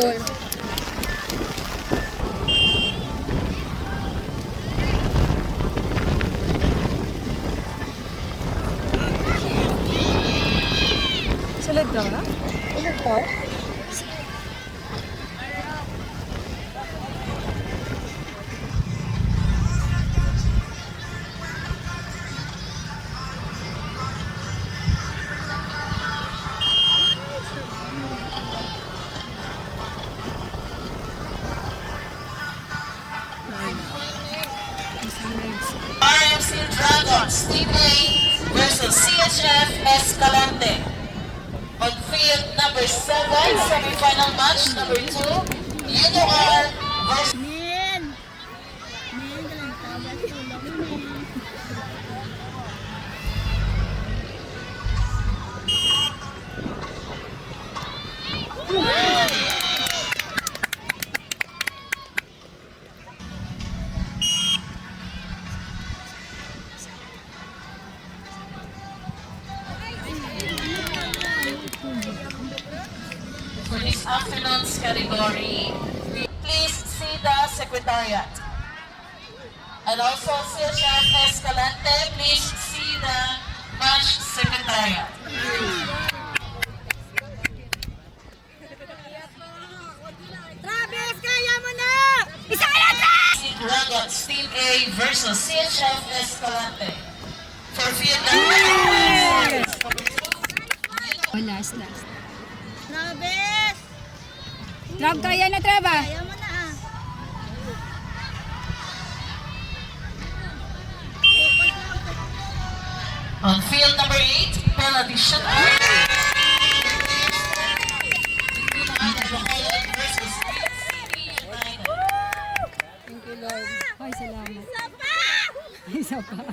volleyball. Sulod ka ba? Sulod ka? RMC Dragons Team A versus CHF Escalante. On field number 7, semi-final match number 2, UNOR versus for this afternoon's category. Please see the Secretariat. And also CHF Escalante, please see the match Secretariat. Travis, kaya mo na! Isa ka na, Travis! Dragons Team A versus CHF Escalante. For field number 2. Oh, last. Travis! Trav, kaya na, Trav, ah. Kaya mo na, ah. On field number 8, penalty shot. Thank you, Lord. Ay, salamat. Isa pa!